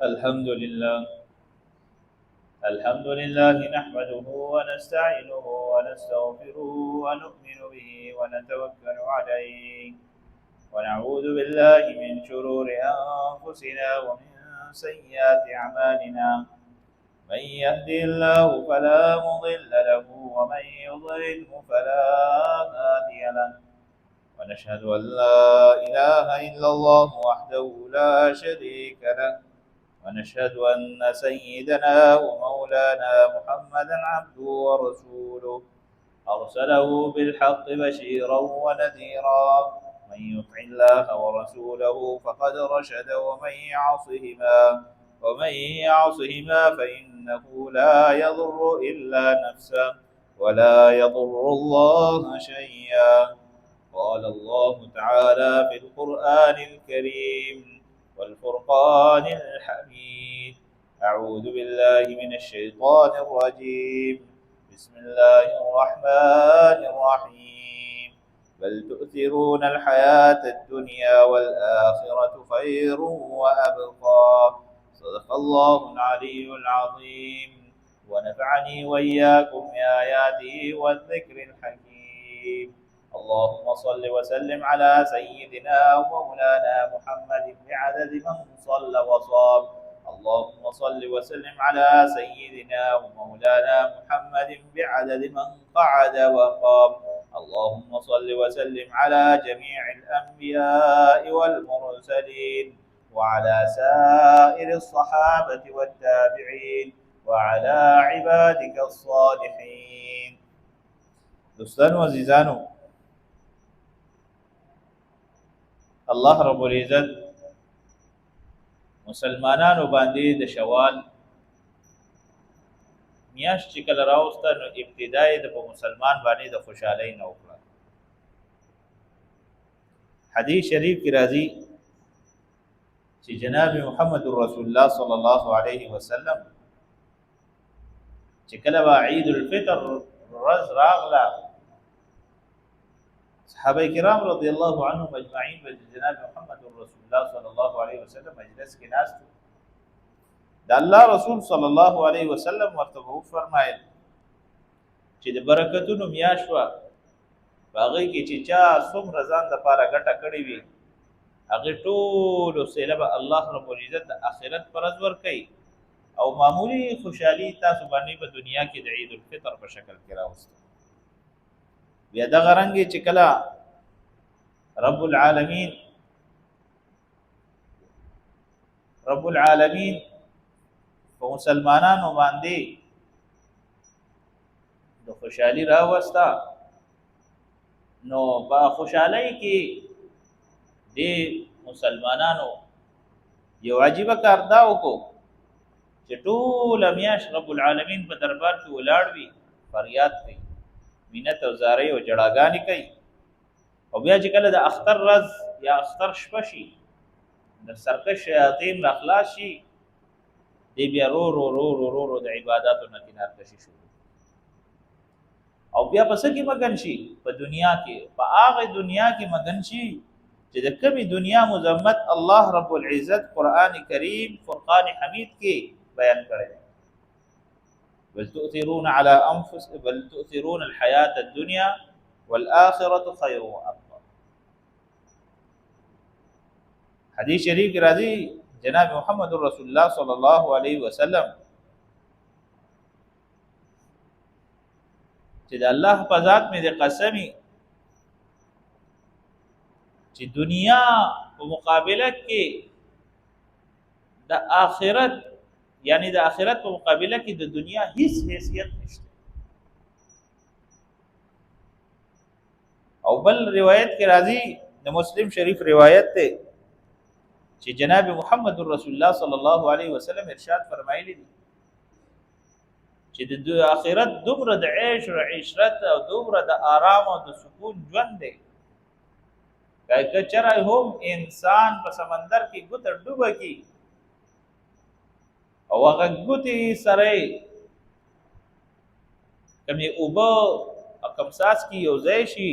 الحمد لله. الحمد لله نحمده ونستعينه ونستغفره ونؤمن به ونتوكل عليه ونعوذ بالله من شرور أنفسنا ومن سيئات أعمالنا. من يهدي الله فلا مضل له ومن يضلله فلا هادي له. ونشهد أن لا إله إلا الله وحده لا شريك له. ونشهد أن سيدنا ومولانا محمدا عبده ورسوله أرسله بالحق بشيرا ونذيرا. من يطع الله ورسوله فقد رشد ومن يعصهما فإنه لا يضر إلا نفسه ولا يضر الله شيئا. قال الله تعالى في القرآن الكريم والفرقان الحميد: أعوذ بالله من الشيطان الرجيم. بسم الله الرحمن الرحيم. بل تؤثرون الحياة الدنيا والآخرة خير وأبقى. صدق الله العلي العظيم، ونفعني وإياكم بآياته والذكر الحكيم. اللهم صل وسلم على سيدنا ومولانا محمد بعدد من صلى وصام. اللهم صل وسلم على سيدنا ومولانا محمد بعدد من قعد وقام. اللهم صل وسلم على جميع الأنبياء والمرسلين وعلى سائر الصحابة والتابعين وعلى عبادك الصالحين. دوستانو عزیزانو، الله رب العزت مسلمانانو باندې د شوال میاشت چې کله راوسته نو ابتدای د مسلمان باندې د خوشحالۍ نه وکړه. حدیث شریف کی راځي چې جناب محمد رسول الله صلی الله علیه وسلم چې کله عید الفطر ورځ راغله، صحابه کرام رضی الله عنهم اجمعین و جناب محمد رسول الله صلی الله علیه وسلم مجلس کې ناست دي. د الله رسول صلی الله علیه وسلم ورته فرمایل چې د برکتونو میاشت وه، په هغې کې چې چا څومره ځان دپاره ګټه کړې وي هغې ټولو سیله به الله رب العزت د آخرت په ورځ ورکوي، او معمولي خوشحالي تاسو باندې په دنیا کې د عید الفطر په شکل کې راوسته. بیا دغه رنګې چې کله رب العالمین په مسلمانانو باندې د خوشحالي راوسته، نو په خوشحالۍ کې د مسلمانانو یو عجیبه کار دا وکړو چې ټوله میاشت رب العالمین په دربار کې ولاړ وي، فریاد کوي، مینت او زارۍ او جړاګانې کوي، او بیا چې کله د اختر ورځ یا اختر شپه شي، د سرکش شیاطین راخلاص شي، دی بیا رو رو رو رو رو رو د عباداتو نه کنار کشي شروع، او بیا په څه کې مګن شي؟ په دنیا کې، په هغې دنیا کې مګن شي چې د کومې دنیا مذمت الله رب العزت قرآن کریم فرقان حمید کې بیان کړی دی. بل تؤثرون الحیات الدنیا والآخرة خیر وابقى. حدیث شریف کی راځي جناب محمد رسول الله صلی الله علیه وسلم چې د الله په ذات مې د قسمی چې دنیا په مقابله کې د آخرت، یعنی د آخرت په مقابله کې د دنیا هیڅ حیثیت نشته. او بل روایت کې راځي، د مسلم شریف روایت ته، چې جناب محمد رسول الله صلی الله علیه وسلم ارشاد فرمایلی دي چې د آخرت دومره د عیش او عشرت او دومره د آرام او د سکون ژوند دی که چېرې هم انسان په سمندر کې ګوته ډوبه کړي او هغه ګوتې سره کمې اوبه او کم څاڅکي یو ځای شي،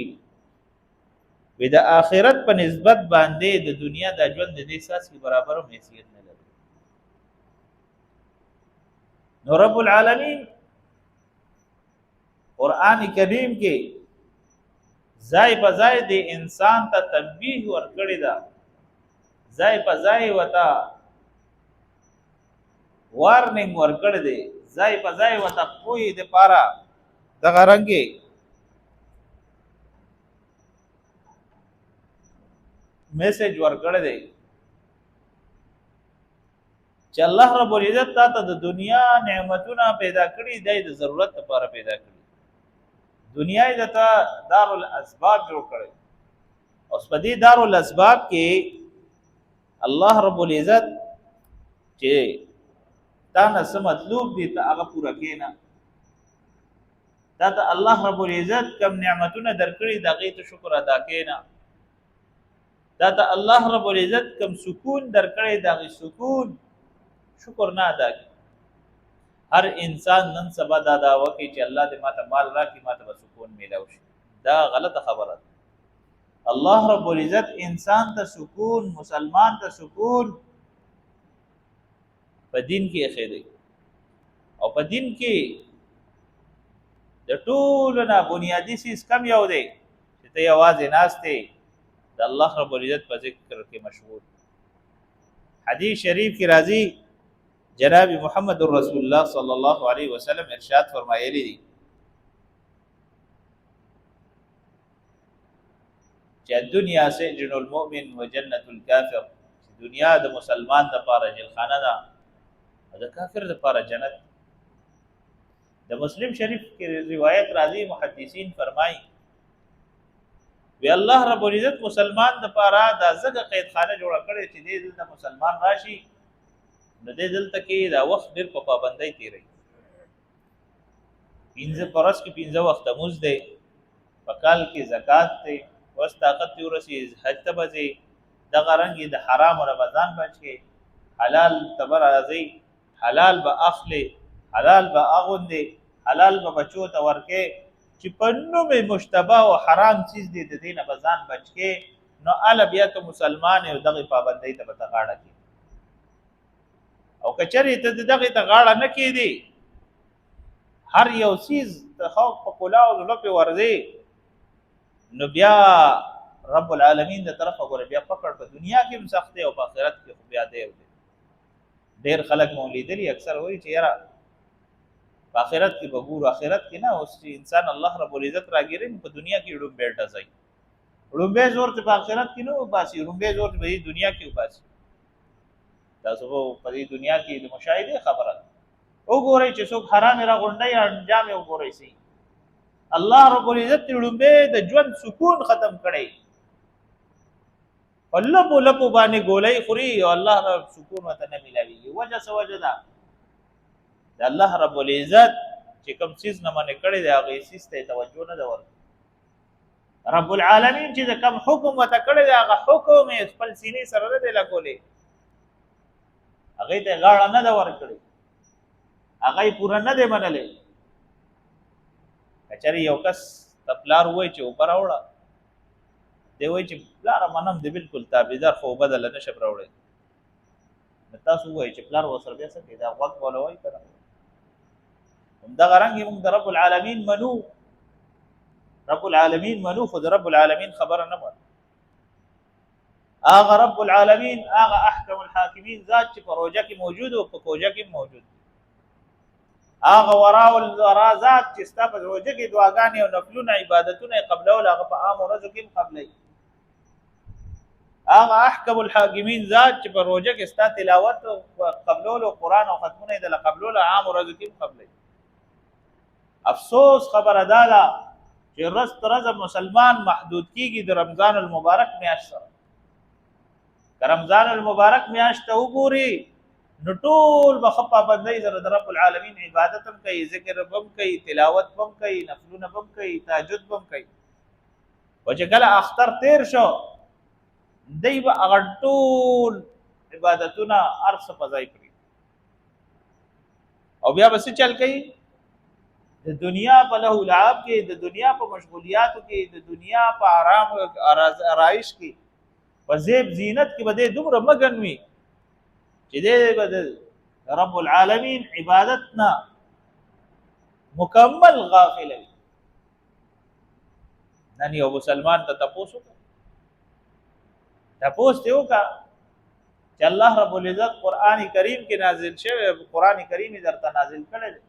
وی د آخرت په نسبت باندې د دنیا د ژوند د دې څاڅکي برابر هم حیثیت نه لري. نو رب العالمین قرآن کریم کې ځای په ځای د انسان ته تنبیه ورکړې ده، ځای په ځای وته وارننګ ورکړی دی، ځای په ځای ورته پوهې دپاره دغه رنګې میسج ورکړی دی چې الله رب العزت تا ته د دنیا نعمتونه پیدا کړي دی د ضرورت لپاره پیدا کړي. دنیا یې درته دارالاسباب جوړ کړی، اوس په دې دارالاسباب کې الله رب العزت چې تا نه څه مطلوب دي ته هغه پوره کړې نه. تا ته الله رب العزت کم نعمتونه درکړي د هغې ته شکر ادا کړې نه. تا ته الله رب العزت کم سکون درکړی د هغې سکون شکر نه ادا کړي. هر انسان نن سبا دا دعوه کوي چې الله دې ماته مال راکړي ماته به سکون میلاو شي. دا غلطه خبره ده. الله رب العزت انسان ته سکون، مسلمان ته سکون په دین کې ایښی دی، او په دین کې د ټولو نه بنیادي څیز کم یو دی چې ته یوازې ناست دی د الله رب العزت په ذکر کې مشغول. حدیث شریف کې راځي جناب محمد رسول الله صلی الله علیه وسلم ارشاد فرمایلی دی چې دنیا سجن المؤمن و جنت الکافر، دنیا د مسلمان لپاره جیلخانه ده، د کافر لپاره جنت. د مسلم شریف کې روایت راځي محدثین فرمایي وی الله رب العزت مسلمان لپاره دا زګه قید خانه جوړه کړې چې دې دلته مسلمان راشي نو دې دلته کې دا وخت ډېر په پابندۍ تیری. پنځه پرس کې پنځه وخت مونځ دی، په کال کې زکات دی، وس طاقت یې ورسي حج ته بځي، دغه رنګ د حرام رمضان بچ کې حلال تبر راځي، حلال به اخلي، حلال به اغوندي، حلال به بچو ته ورکې چې په نوم مشتبه او حرام چیز دی د دې نه به ځان بچ کې. نو اله بیا ته مسلمان یو دغه پابندۍ ته به ته غاړه کړي، او که چېرې ته دغې ته غاړه نه کېدې هر یو څیز ته خو په کلاو زړه پې ورځې نو بیا رب العالمین د طرفه ګوره بیا پکړ په دنیا کې هم سخت دی او په آخرت کې خو بیا دی. ډېر خلک مو لیدلي اکثر وایي چې یاره په آخرت کې به ګورو، آخرت کې نه. اوس چې انسان الله رب العزت راګیري نو په دنیا کې ړومبی ډزوي، ړومبی زور ته په آخرت کې نه وباسي، ړومبی زور ته په دې دنیا کې وباسي. تاسو په دې دنیا کې د مشاهدې خبره ده. وګورئ چې څوک حرام راغونډوي انجام یې وګورئ سي. الله رب العزت ړومبی د ژوند سکون ختم کړی، په لپو لپو باندې ګولۍ خوري او الله رب سکون ورته نه میلاویږي. وجه څه وجه ده؟ د الله رب العزت چې کوم څیز نه منې کړی دی هغې څیز ته یې توجه نه ده ورکړې. رب العالمین چې د کوم حکم ورته کړی دی هغه حکم یې خپل سینې سره نه دی لګولی، هغې ته یې غاړه نه ده ورکړې، هغه یې پوره نه دی منلی. که چېرې یو کس ته پلار ووایي چې اوبه راوړه، دی وایي چې پلاره منم دی بلکل تابعدار خو اوبه دله نه شم راوړی. نو تاسو ووایئ چې پلار ورسره بیا څه کوي؟ دا غوږ بولوئ که نه؟ همدغه رنګ موږ د رب العالمین منو، رب العالمین منو، خو د رب العالمین خبره نه منو. هغه رب العالمین هغه احکم الحاکمین ذات چې په روژه کې موجود او په کوژه کې موجود، هغه ورا ذات چې ستا په روژه کې دعاګانې او نفلونه عبادتونه یې قبلول هغه په عام ورځو کې هم قبلوي. هغه احکم الحاکمین ذات چې په روژه کې ستا تلاوت قبلول او قرآن او ختمونه یې دله قبلول عام ورځو کې هم قبلوي. افسوس خبره دا ده چې ورځ تر ورځه مسلمان محدود کېږي د رمضان المبارک میاشت سره. که رمضان المبارک میاشت ته وګوري نو ټول به ښه پابندۍ سره د رب العالمین عبادت هم کوي، ذکر به هم کوي، تلاوت به هم کوي، نفلونه به هم کوي، تهجد به هم کوي. خو چې کله اختر تیر شو دی به هغه ټول عبادتونه هر څه په ځای کړي او بیا به څه چل کوي؟ د دنیا په لهو لعب کې، د دنیا په مشغولیاتو کې، د دنیا په آرام آرایش کې، په زیب زینت کې به دی دومره مګن وي چې دی به رب العالمین عبادتنا مکمل غافل وي. نن یو مسلمان ته تپوس دی وکړه چې الله رب العزت قرآن کریم کې نازل شوی، قرآن کریم درته نازل کړی دی.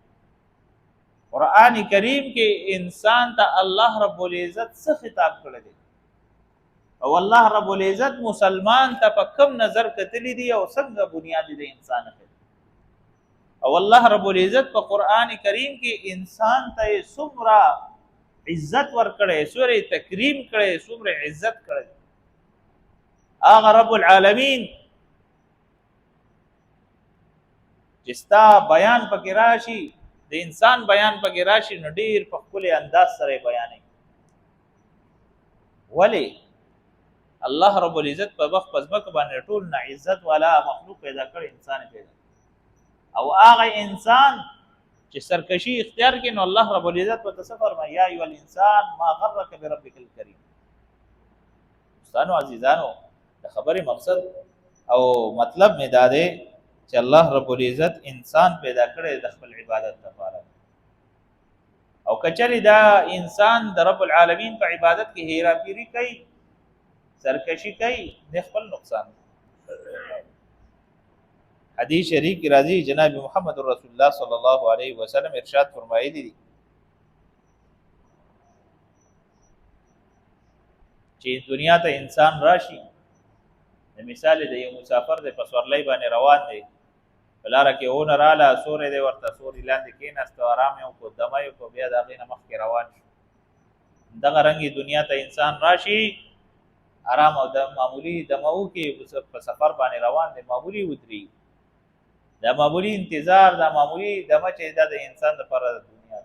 قرآن کریم کې انسان ته الله رب العزت څه خطاب کړی دی او الله رب العزت مسلمان ته په کوم نظر کتلی دی او څنګه بنیاد دی انسان ته. او الله رب العزت په قرآن کریم کې انسان ته څومره عزت ورکړی، څومره تکریم کړی، څومره عزت کړی. هغه رب العالمین چې ستا بیان پکې راشي، د انسان بیان پکې راشي، نو ډیر په خپل انداز سره بیانوي. ولی الله رب العزت په وخت پزمک باندې ټول نه عزت والا مخلوق پیدا کړ، انسان پیدا. او هغه انسان چې سرکشي اختیار کړي، نو الله رب العزت په تصفر ما یا ایو الانسان ما غرک بربک الکریم. دوستانو عزیزانو، د خبرې مقصد او مطلب می داده چې الله رب العزت انسان پیدا کړی د خپل عبادت لپاره، او کچری دا انسان د رب العالمین په عبادت کې هیراپیری کوي، سرکشي کوي، د خپل نقصان. حدیث شریف کی راضی جناب محمد رسول الله صلی الله علیه وسلم ارشاد فرمایلی دي چې دنیا ته انسان راشي، د مثال د یو مسافر د پسورلۍ باندې روان دی، بلاره کې اون رااله، سورې دی ورته، سوري لاندې کېناست، آرام یې وکړو، دمه یې وکړو، بیا د هغې نه مخکې روان شو. دغه رنګې دنیا ته انسان راشي، آرام او د معمولي دمه وکړي، په سفر باندې روان دی، معمولي ودرېږي. دا معمولي انتظار، دا معمولي دمه چې دا د انسان لپاره د دنیا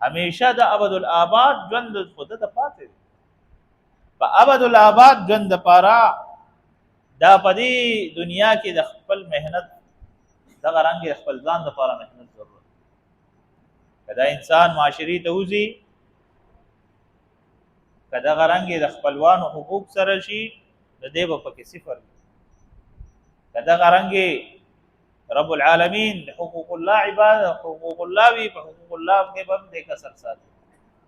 همیشه د ابدالآباد ژوند خو ده ته پاتې دی. په ابدالآباد ژوند دپاره دا په دې دنیا کې د خپل محنت دغه رنګې خپل ځان دپاره محنت ضرورت. که دا انسان معاشري ته وځي، که دغه رنګې د خپلوانو حقوق سره شي، د دې به پکې صفر وي. که دغه رنګې رب العالمین حقوق الله عبادت، حقوق الله وي، په حقوق الله کې به هم د کسر ساتي،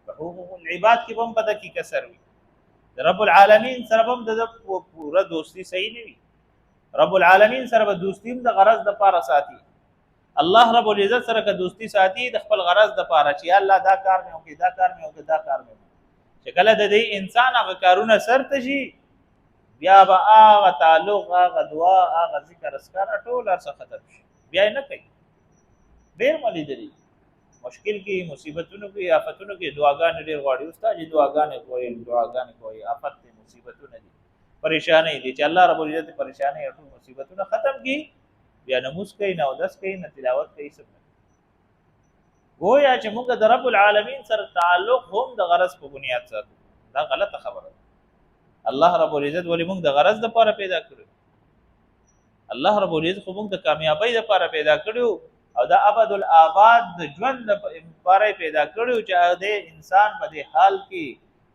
په حقوق العباد کې به هم په ده کې کسر وي. د رب العالمین سره به هم د پوره دوستي صحیح نه وي. رب العالمین سره به دوستي هم د غرض دپاره ساتي. الله رب العزت سره که دوستي ساتي د خپل غرض دپاره چې الله دا کار مې وکړي، دا کار مې وکړي، دا کار مې وکړي. چې کله د دې انسان هغه کارونه سرته شي، بیا به هغه تعلق، هغه دعا، هغه ذکر اسکار ټول هر څه ختم شي، بیا یې نه کوي. ډېر مې لیدلي مشکل کې، مصیبتونو کې، آفتونو کې دعاګانې ډېر غواړي. استاد جي دعاګانې کوئ، دعاګانې کوئ، آفت دي، مصیبتونه دي، پریشانۍ دي، چې الله رب العزت پریشانۍ او مصیبتونه ختم کړي، بیا نماز کوي، نه اودس کوي، نه تلاوت کوي، څه نه. گویا چې موږ د رب العالمین سره تعلق هم د غرض په بنیاد ساتو. دا غلطه خبره ده. الله رب العزت ولې موږ د غرض دپاره پیدا کړو؟ الله رب العزت خو موږ د کامیابۍ دپاره پیدا کړو، او دا ابدالآباد د ژوند لپاره پیدا کړو، چې د انسان په دې حال کې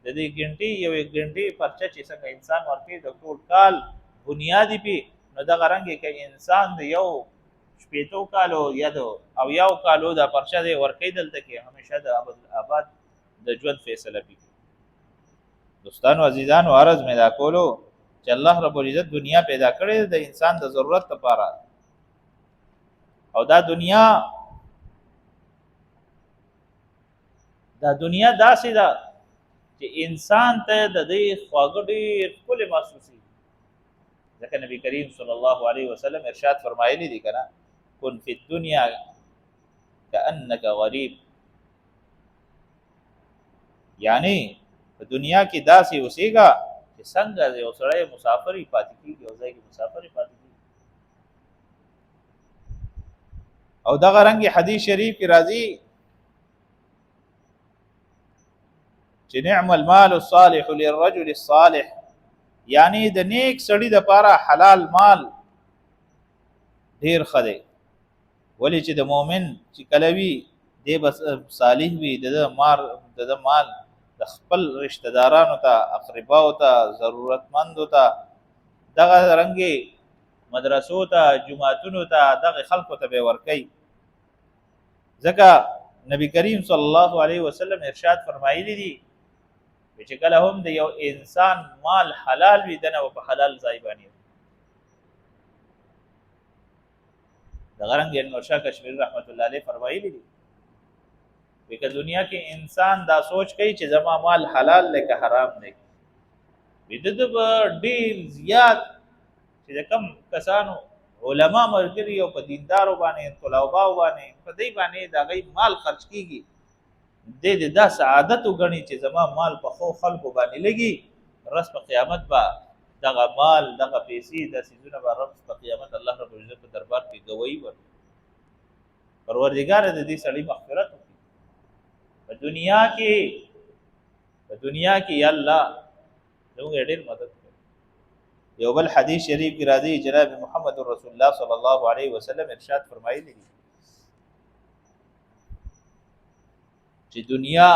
د دې ګنټې یوې ګنټې پرچه چې څنګه انسان ورکوي د ټول کال بنیادي پې، نو دغه رنګې که انسان د یو شپېتو کالو یا د اویاو کالو دا پرچه دی ورکوي، دلته کې همیشه د ابدالآباد د ژوند فیصله پې. دوستانو عزیزانو، عرض مې دا کولو چې الله رب العزت دنیا پیدا کړې د انسان د ضرورت لپاره، او دا دنیا داسې ده چې انسان ته د دې خواږه ډېر ښکلې محسوسي. ځکه نبی کریم صلی الله علیه وسلم ارشاد فرمایلی دی که نه، کن فی الدنیا کأنک غریب، یعنی په دنیا کې داسې اوسېږه چې څنګه یو سړی مسافر یې پاتې کېږي، یو ځای کې مسافر یې پاتې کېږي. او دغه رنګ حدیث شریف کې راځي چې نعم المال الصالح للرجل الصالح، یعنی د نیک سړي دپاره حلال مال ډېر ښه دی. ولې چې د مؤمن چې کله وي دی به صالح وي، د ده مال د خپل رشته دارانو ته، اقرباو ته، ضرورتمندو ته، دغه رنګې مدرسو ته جمعتونو ته دغه خلکو ته به ورکي. ځکه نبی کریم صلی الله علیه وسلم ارشاد فرمایلی دي چې کله هم د یو انسان مال حلال وي دنه په حلال ځای باندې. د غرنګ نور شاه کشمیری رحمت الله علیه فرمایلی دي چې دنیا کې انسان دا سوچ کوي چې زما مال حلال دی که حرام دی، د ډیر زیات چې کم کسانو علما مرګري او په دیندارو باندې طلباء باندې په دې باندې دا غي مال خرج کیږي، د دا سعادت وګڼي چې زما مال په خو خلکو باندې لګي، رس په قیامت با دغه مال دغه پیسې د سيزونه به رب په قیامت الله رب العزت په دربار کې گواہی ورکړي. پروردگار د دې سړي مغفرت وکړي. په دنیا کې یا الله زموږ ډېر مدد کوي. یو بل حدیث شریف کې راځي جناب محمد رسول الله صلی الله علیه وسلم ارشاد فرمایلی دي چې دنیا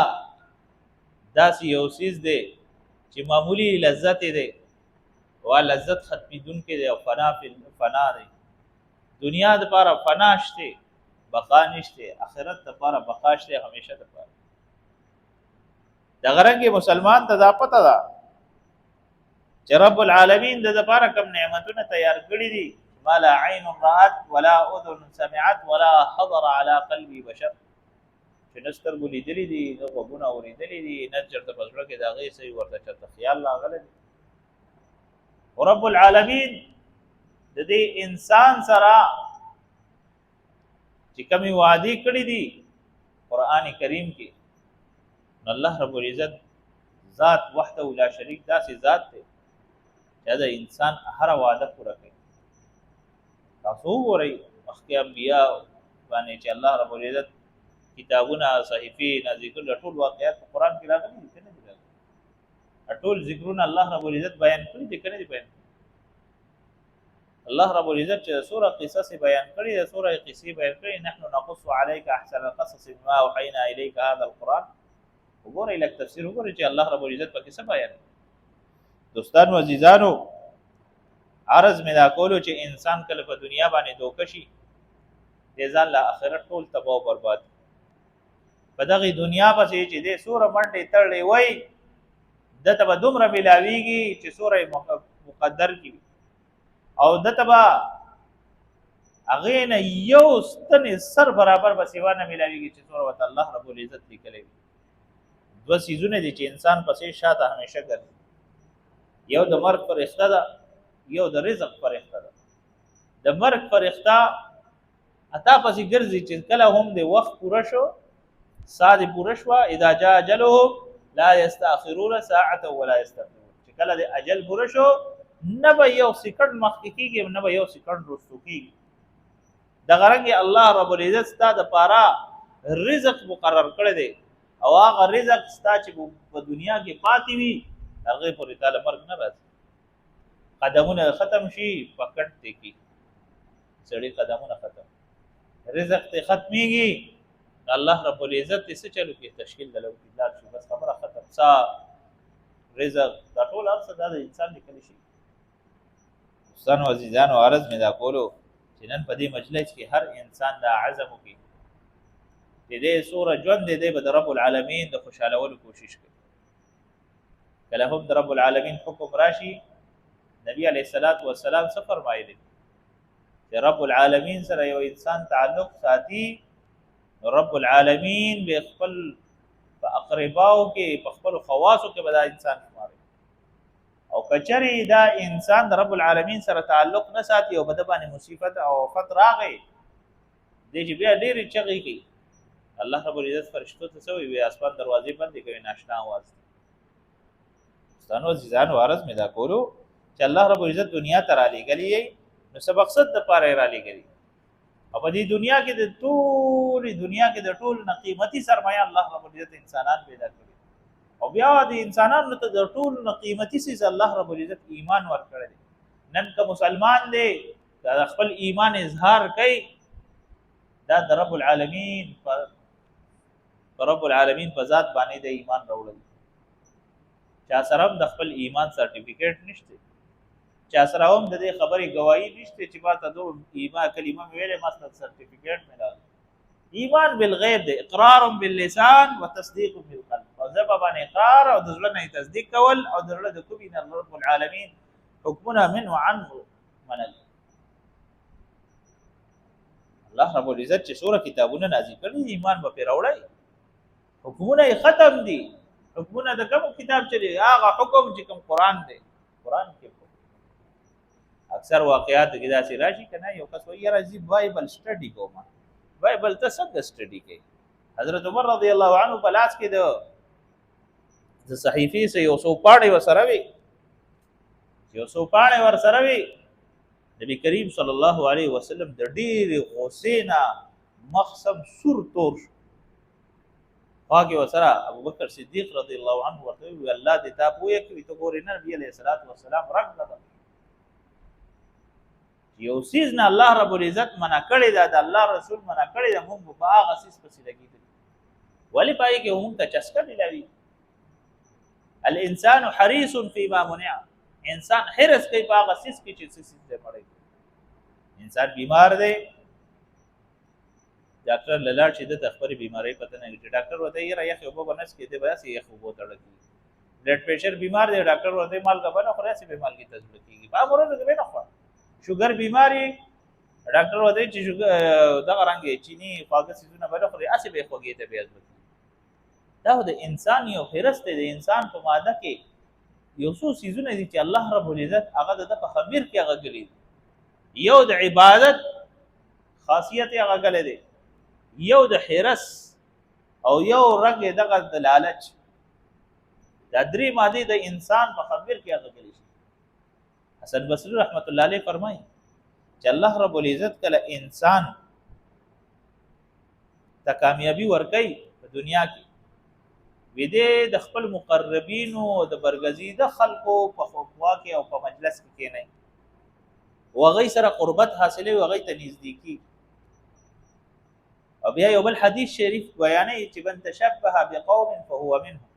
داسې یو څیز دی چې معمولی لذت دی او لذت ختمیدونکې دی او فنا دی. دنیا د لپاره فنا شته، بقا نشته. آخرت د لپاره بقا شته، همیشه د لپاره. د غرنګ مسلمان ته دا پته ده چې رب العالمین د لپاره کوم نعمتونه تیار کړي دي ما لا عین رأت ولا اذن سمعت ولا حضر على قلب بشر، چې نستر ګولې دي دي نو غوونه اوریدلې دي نه چرته پزړه کې دا غي صحیح ورته چرته خیال راغلی. رب العالمین د دې انسان سره چې کومي وعده کړې دي قران کریم کې، الله رب العزت ذات وحده لا شریک داسې ذات دی چې دا انسان هر وعده پوره کوي. تاسو وګورئ مخکې انبیا باندې چې الله رب العزت کتابونه صحیفې نازل کړل، ټول واقعات په قران کې راغلي دي کنه دي؟ ټول ذکرونه الله رب العزت بیان کړی دي کنه دي بیان؟ الله رب العزت چې سوره قصص بیان کړی ده، سوره قصص بیان کړی، نحن نقص عليك احسن القصص بما اوحينا اليك هذا القران. وګورئ لکه تفسیر وګورئ چې الله رب العزت پکې څه بیان. دوستانو عزیزانو عرض مې دا کولو چې انسان کله په دنیا باندې دوکه شي د ځان له آخرت ټول تباہ او برباد. په دغه دنیا پسې چې د سوره منډې تړلې وای دته به دومره ملاویږي چې سوره مقدر کی او دته به هغه نه یو ستنې سر برابر به سیوا نه ملاویږي چې سوره وت الله رب العزت لیکلې. دو سيزونه دي چې انسان پسې شاته همیشه ګرځي، یو د مرګ فرښتہ ده، یو د رزق فرښتہ ده. د مرګ فرښتہ اتا پسې ګرځي چې کله هم د وخت پوره شو ساده پوره شو، اذا جاء اجلهم لا يستاخرون ساعه ولا يستقدمون، چې کله د اجل پوره شو نه به یو سکند مخکې کیږي نه به یو سکند وروسته کیږي. د غرنګ الله رب العزت ستاسو د پاره رزق مقرر کړی دی او هغه رزق ستاسو چې په دنیا کې پاتې وي هغه پورې تعالی مرګ نه راځي. قدمونه ختم شي پکټ دی کی سړی قدمونه ختم، رزق ته ختميږي، الله رب العزت څه چلو کې تشکیل دلو کې دار شي بس خبره ختم. سا رزق دا ټول ارسه د انسان لیکل شي. دوستانو عزیزانو عرض مې دا کولو چې نن په دې مجلس کې هر انسان دا عزم وکړي چې دې سوره ژوند دې به د رب العالمین د خوشالولو کوشش کوي. کله هم د رب العالمین حکم راشي نبی علیہ الصلوۃ والسلام څه فرمایلی چې رب العالمین سره یو انسان تعلق ساتي، رب العالمین به خپل په اقرباو کې په خپل خواصو کې به دا انسان شماري. او کچری دا انسان د رب العالمین سره تعلق نه ساتي او بده باندې مصیبت او آفت راغی دې چې بیا ډېر چغې کوي، الله رب العزت فرشتو ته سوې وي اسمان دروازې بندې کوي ناشنا आवाज. ستانو عزیزانو عرض مې دا کولو چې الله رب العزت دنیا ته را لېږلی نو څه مقصد دپاره یې را لېږلی او په دې دنیا کې د ټولې دنیا کې د ټول نه قیمتي سرمایه الله رب العزت انسانان پیدا کړي او بیا د انسانانو ته د ټول نه قیمتي څیز الله رب العزت ایمان ورکړی دی. نن که مسلمان دی دا خپل ایمان اظهار کوي دا د رب العالمین په ذات باندې د ایمان راوړل. چا سره د خپل ایمان سرټیفیکیټ نشته چا سره هم د دې خبرې گواهی نشته چې ما ته دو ایمان کلمه ویلې مستند سرټیفیکیټ ملا ایمان بالغیب دی اقرار باللسان وتصدیق بالقلب او زبا باندې اقرار او د زړه نه تصدیق کول او د زړه د کومې نه رب العالمین حکمنا منه عنه منل الله رب العزت چې سوره کتابونه نازل کړي ایمان به پیراوړی حکمونه ختم دي حکمونه د کوم کتاب چلی هغه حکم چې کوم قران دی قران کې اکثر واقعات کې دا سي راشي کنه یو کس وایي راځي بایبل سټډي کوم بایبل ته څنګه سټډي کوي حضرت عمر رضی الله عنه بلاس کې د صحیفه سه یو سو پاړې وسره وي نبی کریم صلی الله علیه وسلم د ډېر غوسینا مخصم سور تور واګي وسره ابو بکر صدیق رضی الله عنه ورته وی الله دې تا پوهه کوي ته ګورې نبی علیہ الصلوۃ والسلام رنگ ده یو سیز نه الله رب العزت منع کړی دا د الله رسول منع کړی دا موږ په هغه سیس پسې لګیدل ولی پای کې موږ ته چسکه ملوي الانسان حريص فيما منع انسان حرص کوي په هغه سیس کې چې سیس دې مړی انسان بیمار دی ډاکټر لاله چې د خبرې بیماری پته نه لري ډاکټر وته یې راځي خو به نس کې دې بیا سي خو بو تړکی بلډ پریشر بیمار دی ډاکټر وته مال کا بنا خو راسي به مال کی تجربه کیږي با مرزه کې نه خو شوګر بیماری ډاکټر وته چې دغه رنګ چینی خواږه سيزونه بل خو راسي به خوږی ته بیا ځي دا د انسان یو حرست دی انسان په ماده کې یو څو سيزونه دي چې الله رب العزت هغه د خمیر کې هغه غلي یو د عبادت خاصیت هغه غلي دی یو د حرس او یو رنګ دغه د لالچ دا درې ماده د انسان په خمیر کې هغه غلي حسن بصری رحمت الله علیه فرمایي چې الله رب العزت کله انسان ته کامیابی ورکړي په دنیا کې وې د خپل مقربین او د برګزیده خلکو په خوا کې او په مجلس کې نه وغي سره قربت حاصله وغي ته نزدیکی او بیا یو بل حدیث شریف بیانې چې من تشبه بقوم فهو منهم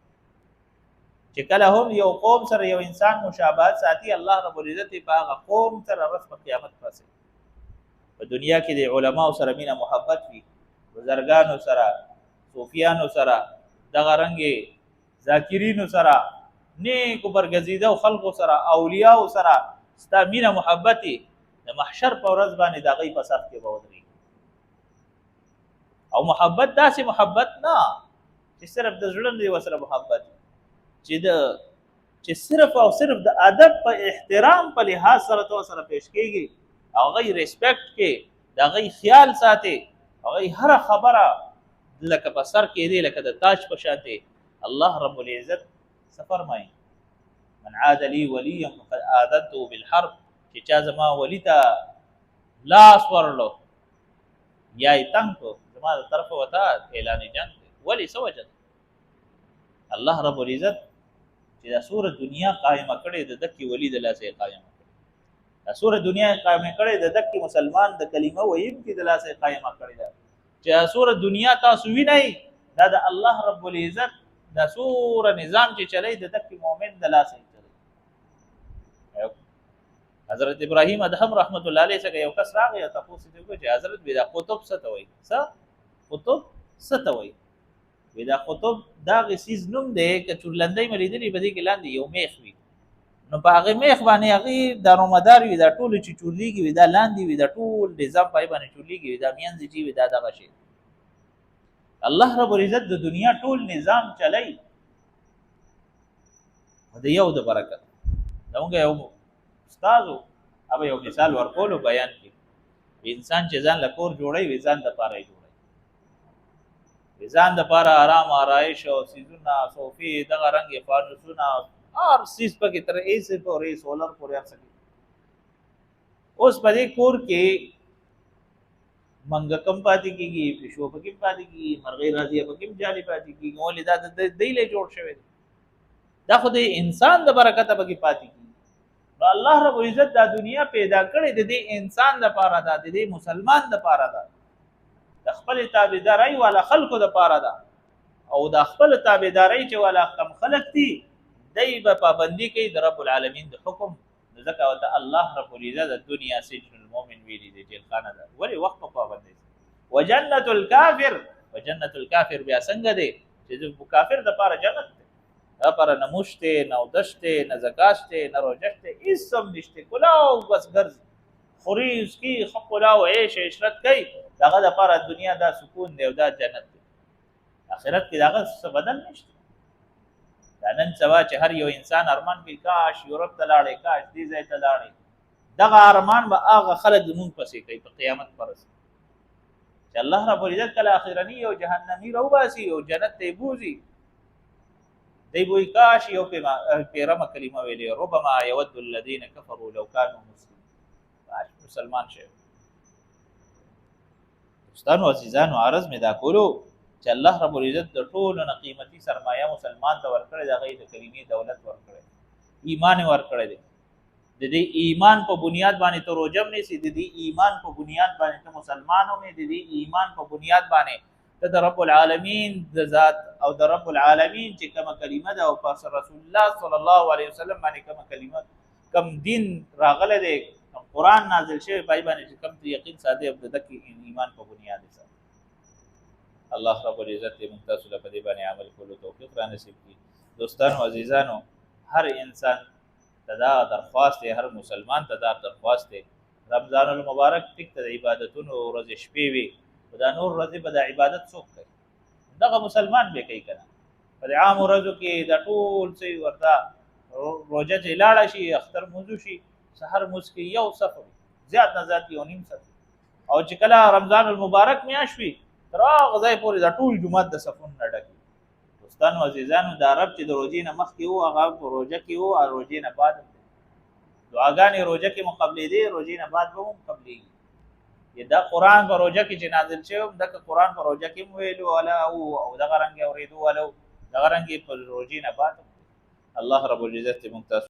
چې کله هم یو قوم سره یو انسان مشابهت ساتي الله رب العزت په هغه قوم سره ورځ په قیامت پاسه په دنیا کې د علما سره مینا محبت وي بزرګانو سره صوفیانو سره دغه رنګي ذاکرینو سره نیک برګزیده او خلقو سره اولیاء سره ستا مینا محبتي د محشر په ورځ باندې دغه په صف کې بودري او محبت داسې محبت نه چې صرف د زړه دی وسره محبت چې صرف او صرف د ادب په احترام په لحاظ سره تو سره پیش کیږي او غي ریسپیکټ کې دا غي خیال ساتي او غي هر خبره لکه په سر کې دی لکه د تاج په شاته الله رب العزت فرمایي من عاد لي وليا فقد آذنته بالحرب چې چا زما ولی ته لاس ورلو یا ایتنګ کو زما د طرف وتا اعلان جنگ ولی سوجد الله رب العزت چې دا سوره دنیا قائمه کړي د دکی ولی د لاسه قائمه کړي دا سوره دنیا قائمه کړي د دکی مسلمان د کلمه ویم کې د لاسه قائمه کړي دا چې سوره دنیا تاسو وینئ دا د الله رب العزت دا سوره نظام چې چلی د دکی مؤمن د لاسه چلی حضرت ابراهیم ادهم رحمت الله علیه څنګه یو کس راغی تاسو ته وایي چې حضرت بيدا قطب ستوي قطب ستوي ودا قطب دا غسیز نوم دی ک چورلندای مریدلی بده کې لاندې یو میخ وي نو په هغه میخ باندې هغه دارومدار وي دا ټول چې چورلیږي وي دا لاندې وي دا ټول نظام پای باندې چورلیږي وي دا میانځ چې وي دا دغه شي الله رب العزت د دنیا ټول نظام چلای د یو د برکت داونګه یو استادو اب یو مثال ورکول بیان کی انسان چې ځان لکور جوړي وي ځان د پاره جوړي ځان د پاره آرام آرائش او سيزونه صوفي دغه رنگ فارسونه اور سیس پکې تر ایسه پورې سولر پورې اخسي اوس په دې کور کې منګ کم پاتې کیږي پښو پکې پاتې کیږي مرغې راځي پکې جالي پاتې کیږي ولې دا د دیلې جوړ شوی دا خو د انسان د برکت پکې پاتې کیږي نو الله رب عزت دا دنیا پیدا کړې د دې انسان لپاره دا د دې مسلمان لپاره دا د خپل تابعداري والا خلقو د پاره ده او د خپل تابعداري چې والا کم خلق دي دای په پابندي کوي د رب العالمین د حکم ځکه ورته الله رب العزت د دنیا سجن المؤمن ویلي دی، جیل خانه ده. ولې وخت په پابند دی. وجنت الکافر، وجنت الکافر بیا څنګه دی چې کافر د پاره جنت دی، دا پاره نه موش دی، نه اودش دی، نه زکات دی، نه روژه دی، هېڅ هم نشته. کلاو بس ګرځي، خوري اسکي، ښه کلاو عیش عشرت کوي، د هغه دپاره دنیا دا سکون دی او دا جنت دی. آخرت کې د هغه څه بدل نشته. دا نن سبا چې هر یو انسان ارمان کوي کاش یورپ ته لاړې، کاش دې ځای ته لاړې، دغه ارمان به هغه خلک زمونږ پسې کوي په قیامت پرس، چې الله رب العزت کله اخرني او جهنمي راوباسي او جنت ته بوزي. دی وایي کاش یو پیرمه کلمه ویلې، ربما یود الذین کفروا لو کانوا مسلمین، کاش مسلمان شي. دوستانو عزیزانو، عرض مې دا کولو چې الله رب العزت د ټولو نه قیمتي سرمایه مسلمان ته ورکړې، د هغې د کلمې دولت ورکړی، ایمان یې ورکړی دی. د دې ایمان په بنیاد باندې ته روژه هم نیسي، د دې ایمان په بنیاد باندې ته مسلمان هم د دې ایمان په بنیاد باندې ته د رب العالمین د ذات او د رب العالمین چې کومه کلمه ده او په رسول الله صلی الله علیه وسلم باندې کومه کلمه کم دین راغلی دی، کم قرآن نازل شوی پای باندې چې کم یقین ساتي او د دې ایمان په بنیاد سره. الله رب العزت دې موږ تاسو ته په دې باندې عمل کولو توفیق را نصیب کړي. دوستانو عزیزانو، هر انسان ته دا درخواست دی، هر مسلمان ته دا درخواست دی، رمضان المبارک ټیک ته د عبادتونو ورځې شپې وي، خو دا نور ورځې به د عبادت څوک کوي؟ دغه مسلمان به کوي که نه. په دې عام ورځو کې دا ټول څه ورته روژه چې لاړه شي، اختر مونځ وشي، سحر مونځ کې یو صف وي، زیات نه زیات یو نیم صف، او چې کله رمضان المبارک میاشت وي تر هغه ځای پورې دا ټول جومات د صفونو نه ډک وي. دوستانو عزیزانو، دا رب چې د روژې نه مخکې و هغه په روژه کې و، او روژې نه بعد دعاګانې روژه کې مو قبلېدې، روژې نه بعد به هم قبلېږي. دا قرآن په روژه کې چې نازل شوی، دغه قرآن په روژه کې هم ویلو والا او دغه رنګ یې اورېدو والا، دغه رنګ یې په روژې نه بعد. الله رب العزت دې موږ تاسو